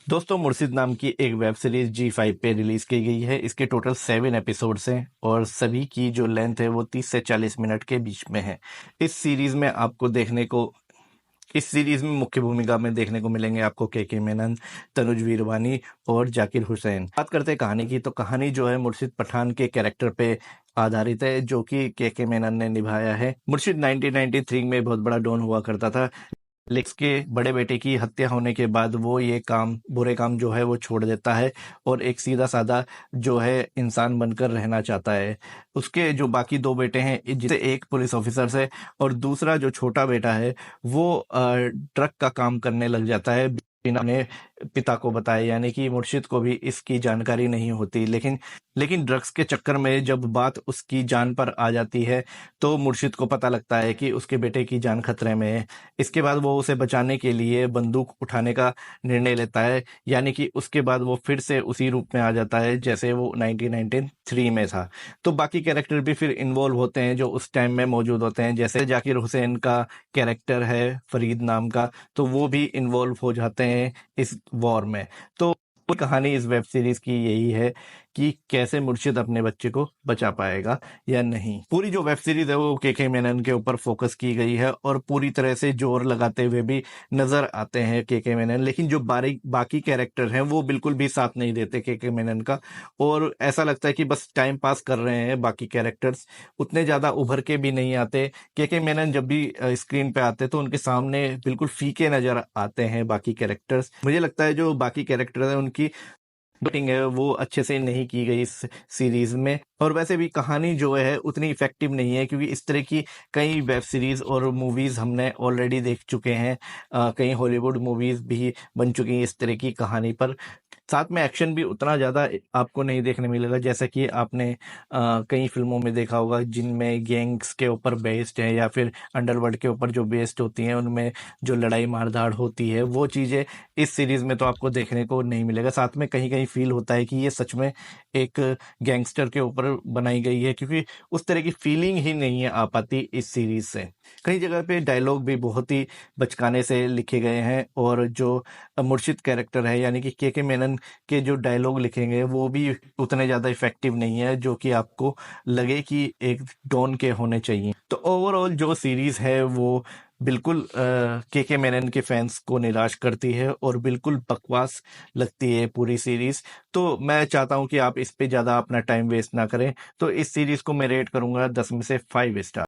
दोस्तों मुर्शिद नाम की एक वेब सीरीज जी5 पे रिलीज की गई है। इसके टोटल 7 एपिसोड्स हैं और सभी की जो लेंथ है वो 30 से 40 मिनट के बीच में है। इस सीरीज में मुख्य भूमिका में देखने को मिलेंगे आपको के मेनन, तनुज वीरवानी और जाकिर हुसैन। बात करते हैं कहानी की, तो कहानी जो है मुर्शिद पठान के कैरेक्टर पे आधारित है जो कि के मेनन ने निभाया है। मुर्शिद 1993 में बहुत बड़ा डॉन हुआ करता था, लेक्स के बड़े बेटे की हत्या होने के बाद वो ये काम, बुरे काम जो है वो छोड़ देता है और एक सीधा साधा जो है इंसान बनकर रहना चाहता है। उसके जो बाकी दो बेटे हैं, जिसे एक पुलिस ऑफिसर से और दूसरा जो छोटा बेटा है वो ट्रक का काम करने लग जाता है बिना अपने पिता को बताए, यानी कि मुर्शिद को भी इसकी जानकारी नहीं होती। लेकिन ड्रग्स के चक्कर में जब बात उसकी जान पर आ जाती है तो मुर्शिद को पता लगता है कि उसके बेटे की जान खतरे में है। इसके बाद वो उसे बचाने के लिए बंदूक उठाने का निर्णय लेता है, यानी कि उसके बाद वो फिर से उसी रूप में आ जाता है जैसे वो 1993 में था। तो बाकी कैरेक्टर भी फिर इन्वॉल्व होते हैं जो उस टाइम में मौजूद होते हैं, जैसे जाकिर हुसैन का कैरेक्टर है फरीद नाम का, तो वो भी इन्वॉल्व हो जाते हैं इस वॉर में। तो पूरी कहानी इस वेब सीरीज की यही है कि कैसे मुर्शिद अपने बच्चे को बचा पाएगा या नहीं। पूरी जो वेब सीरीज है वो के मेनन के ऊपर फोकस की गई है और पूरी तरह से जोर लगाते हुए भी नजर आते हैं के मेनन, लेकिन जो बाकी कैरेक्टर हैं वो बिल्कुल भी साथ नहीं देते के मेनन का, और ऐसा लगता है कि बस टाइम पास कर रहे हैं। बाकी कैरेक्टर्स उतने ज्यादा उभर के भी नहीं आते। के मेनन जब भी स्क्रीन पे आते तो उनके सामने बिल्कुल फीके नजर आते हैं बाकी कैरेक्टर्स। मुझे लगता है जो बाकी कैरेक्टर है उनकी एक्टिंग है वो अच्छे से नहीं की गई इस सीरीज में, और वैसे भी कहानी जो है उतनी इफेक्टिव नहीं है, क्योंकि इस तरह की कई वेब सीरीज और मूवीज हमने ऑलरेडी देख चुके हैं। कई हॉलीवुड मूवीज भी बन चुकी हैं इस तरह की कहानी पर। साथ में एक्शन भी उतना ज़्यादा आपको नहीं देखने मिलेगा जैसा कि आपने कई फिल्मों में देखा होगा जिनमें गैंग्स के ऊपर बेस्ड है या फिर अंडरवर्ल्ड के ऊपर जो बेस्ड होती हैं, उनमें जो लड़ाई मारधाड़ होती है वो चीज़ें इस सीरीज में तो आपको देखने को नहीं मिलेगा। साथ में कहीं कहीं फील होता है कि ये सच में एक गैंगस्टर के ऊपर बनाई गई है, क्योंकि उस तरह की फीलिंग ही नहीं है आ पाती इस सीरीज से। कई जगह पे डायलॉग भी बहुत ही बचकाने से लिखे गए हैं, और जो मुर्शिद कैरेक्टर है यानी कि के मेनन के जो डायलॉग लिखेंगे वो भी उतने ज़्यादा इफेक्टिव नहीं है जो कि आपको लगे कि एक डॉन के होने चाहिए। तो ओवरऑल जो सीरीज है वो बिल्कुल के मेनन के फैंस को निराश करती है और बिल्कुल बकवास लगती है पूरी सीरीज। तो मैं चाहता हूं कि आप इस पे ज़्यादा अपना टाइम वेस्ट ना करें। तो इस सीरीज को मैं रेट करूंगा 10 में से 5 स्टार।